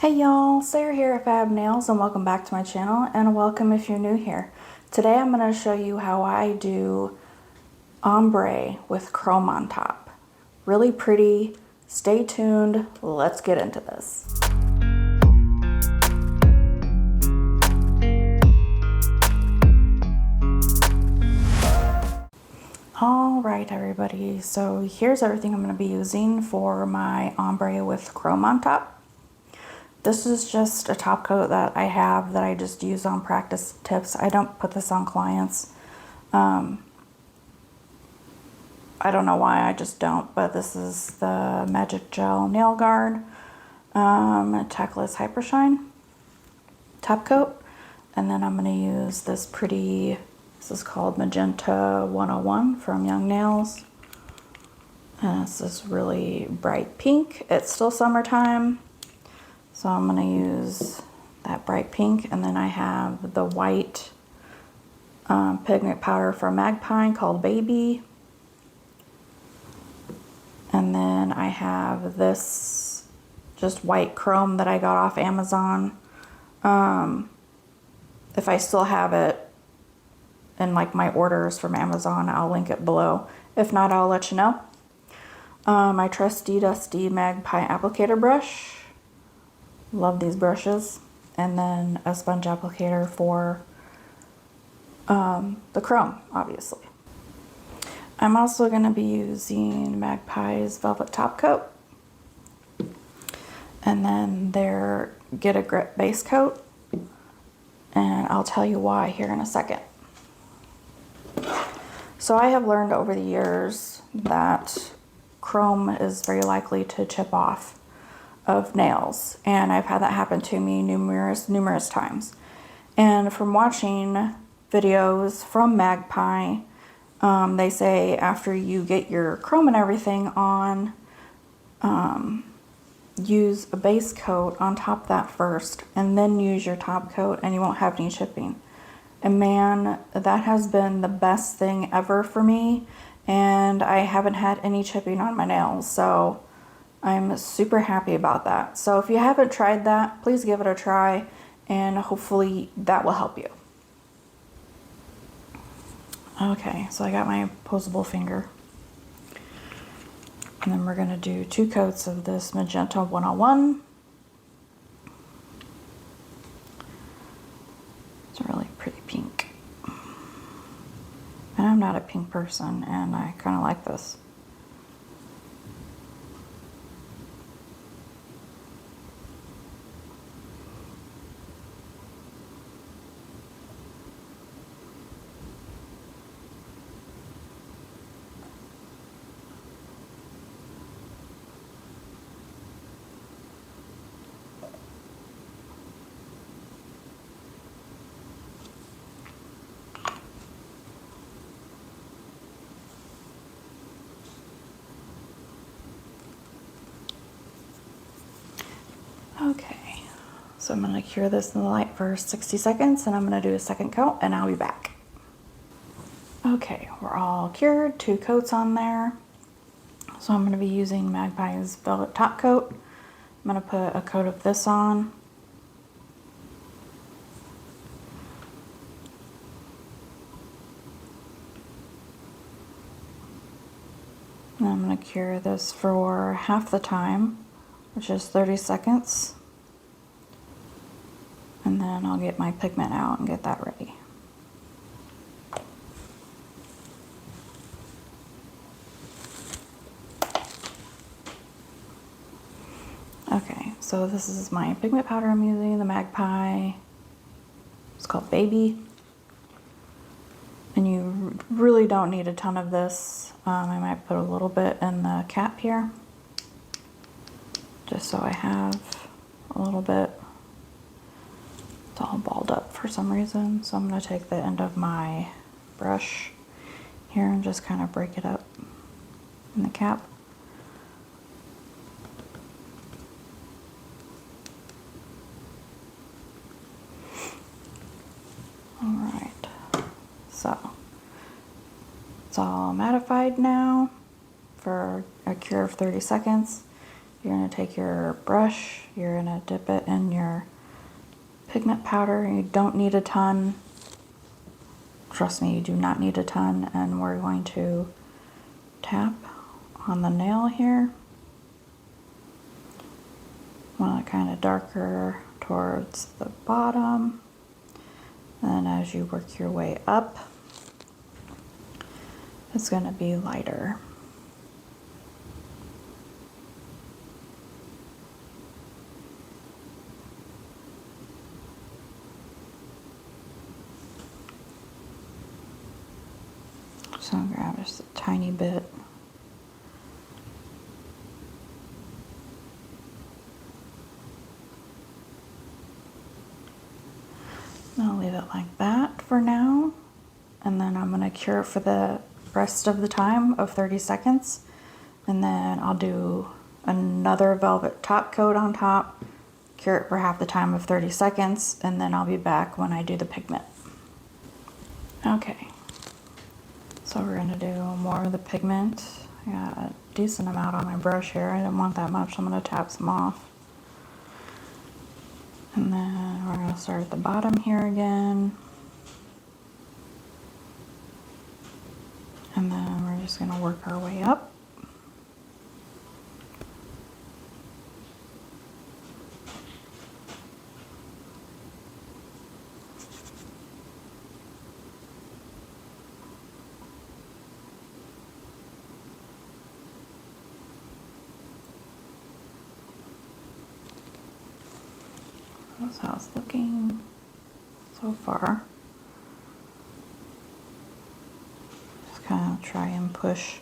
Hey y'all, Sarah here at Fab Nails and welcome back to my channel and welcome if you're new here. Today I'm going to show you how I do ombre with chrome on top. Really pretty. Stay tuned. Let's get into this. Alright everybody, so here's everything I'm going to be using for my ombre with chrome on top. This is just a top coat that I have that I just use on practice tips. I don't put this on clients. I don't know why, I just don't, but this is the Magic Gel Nail Guard Tackless Hypershine top coat. And then I'm going to use this pretty, this is called Magenta 101 from Young Nails. And it's this really bright pink. It's still summertime, so I'm going to use that bright pink. And then I have the white pigment powder from Magpie called Baby. And then I have this just white chrome that I got off Amazon. If I still have it in like my orders from Amazon, I'll link it below. If not, I'll let you know. My trusty dusty Magpie applicator brush. Love these brushes. And then a sponge applicator for the chrome, obviously. I'm also going to be using Magpie's Velvet Top Coat. And then their Get a Grip Base Coat. And I'll tell you why here in a second. So I have learned over the years that chrome is very likely to chip off of nails. And I've had that happen to me numerous times. And from watching videos from Magpie, they say after you get your chrome and everything on, use a base coat on top of that first and then use your top coat and you won't have any chipping. And man, that has been the best thing ever for me, and I haven't had any chipping on my nails, so I'm super happy about that. So if you haven't tried that, please give it a try and hopefully that will help you. Okay, so I got my Posable Finger. And then we're going to do 2 coats of this Magenta 101. It's a really pretty pink. And I'm not a pink person, and I kind of like this. Okay, so I'm going to cure this in the light for 60 seconds and I'm going to do a second coat and I'll be back. Okay, we're all cured, 2 coats on there. So I'm going to be using Magpie's Velvet Top Coat. I'm going to put a coat of this on. And I'm going to cure this for half the time, which is 30 seconds. And then I'll get my pigment out and get that ready. Okay, so this is my pigment powder I'm using, the Magpie. It's called Baby. And you really don't need a ton of this. I might put a little bit in the cap here, just so I have a little bit. It's all balled up for some reason, so I'm going to take the end of my brush here and just kind of break it up in the cap. Alright, so it's all mattified now for a cure of 30 seconds. You're going to take your brush, you're going to dip it in your pigment powder. You don't need a ton. Trust me, you do not need a ton. And we're going to tap on the nail here. Want it kind of darker towards the bottom. And as you work your way up, it's going to be lighter. So I'm going to grab just a tiny bit. I'll leave it like that for now. And then I'm going to cure it for the rest of the time of 30 seconds. And then I'll do another velvet top coat on top, cure it for half the time of 30 seconds, and then I'll be back when I do the pigment. Okay. So we're going to do more of the pigment. I got a decent amount on my brush here. I didn't want that much. I'm going to tap some off. And then we're going to start at the bottom here again. And then we're just going to work our way up. That's how it's looking so far. Just kind of try and push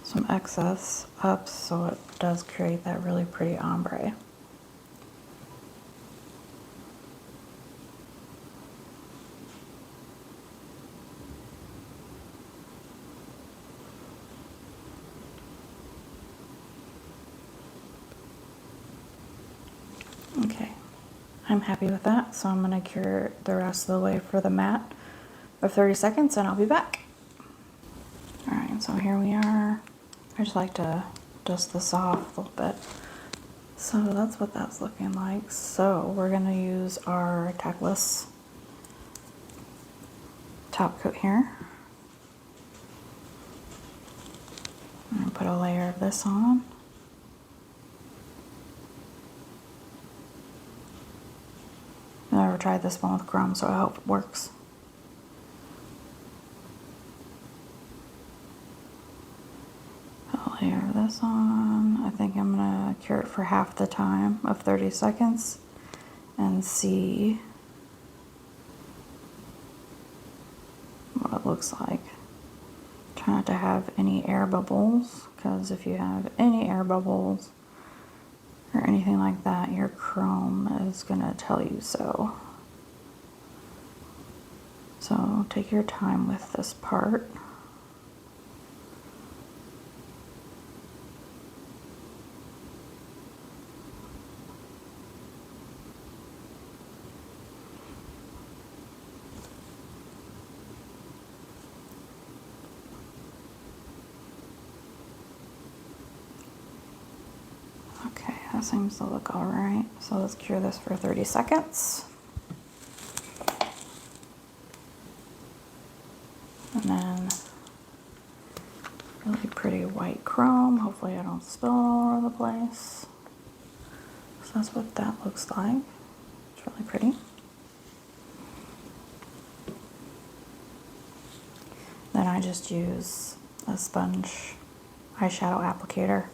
some excess up so it does create that really pretty ombre. Okay, I'm happy with that, so I'm going to cure it the rest of the way for the matte of 30 seconds and I'll be back. Alright, so here we are. I just like to dust this off a little bit. So that's what that's looking like. So we're going to use our Tackless top coat here. I'm going to put a layer of this on. I've never tried this one with chrome, so I hope it works. Put a layer of this on. I think I'm going to cure it for half the time of 30 seconds and see what it looks like. Try not to have any air bubbles, because if you have any air bubbles or anything like that, your chrome is going to tell you so. So take your time with this part. Okay, that seems to look all right. So let's cure this for 30 seconds. And then really pretty white chrome. Hopefully I don't spill it all over the place. So that's what that looks like. It's really pretty. Then I just use a sponge eyeshadow applicator.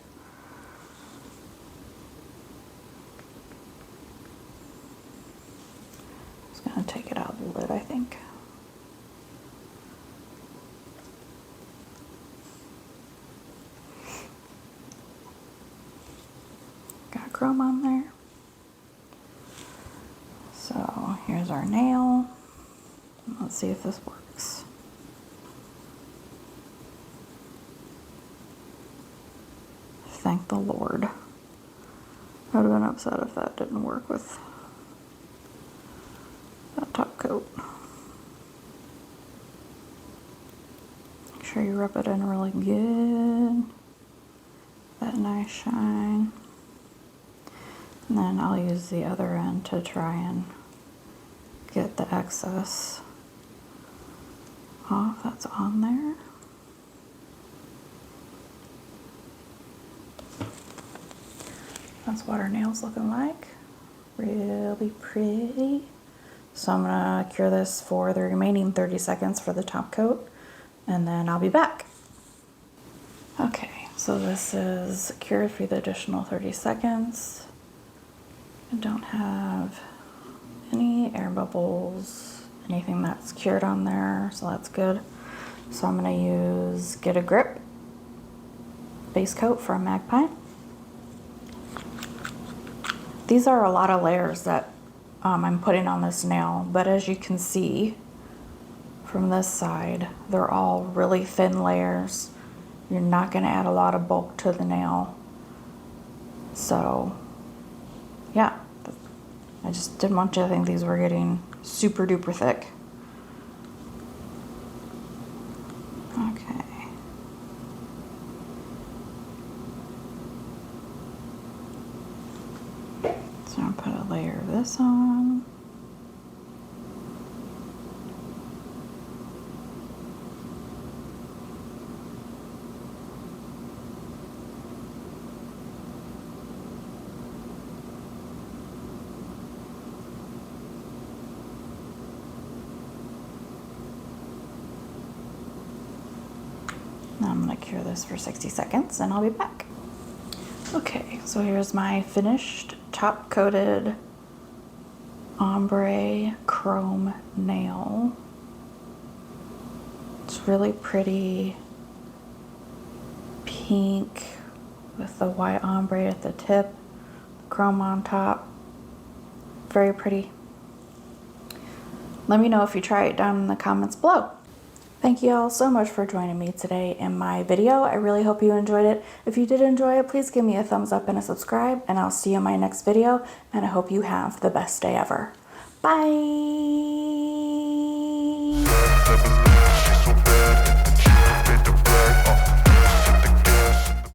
Just gonna take it out of the lid, I think. Got chrome on there. So here's our nail. Let's see if this works. Thank the Lord. I would have been upset if that didn't work with that top coat. Make sure you rub it in really good. that nice shine. And then I'll use the other end to try and get the excess off that's on there. That's what our nail's looking like. Really pretty. So I'm gonna cure this for the remaining 30 seconds for the top coat, and then I'll be back. Okay, so this is cured for the additional 30 seconds. I don't have any air bubbles, anything that's cured on there, so that's good. So I'm gonna use Get a Grip base coat from Magpie. These are a lot of layers that I'm putting on this nail, but as you can see from this side, they're all really thin layers. You're not going to add a lot of bulk to the nail. So yeah, I just didn't want you to think these were getting super duper thick. Okay. So I'm gonna put a layer of this on. Now I'm gonna cure this for 60 seconds and I'll be back. Okay, so here's my finished top coated ombre chrome nail. It's really pretty pink with the white ombre at the tip, chrome on top. Very pretty. Let me know if you try it down in the comments below. Thank you all so much for joining me today in my video. I really hope you enjoyed it. If you did enjoy it, please give me a thumbs up and a subscribe, and I'll see you in my next video, and I hope you have the best day ever. Bye!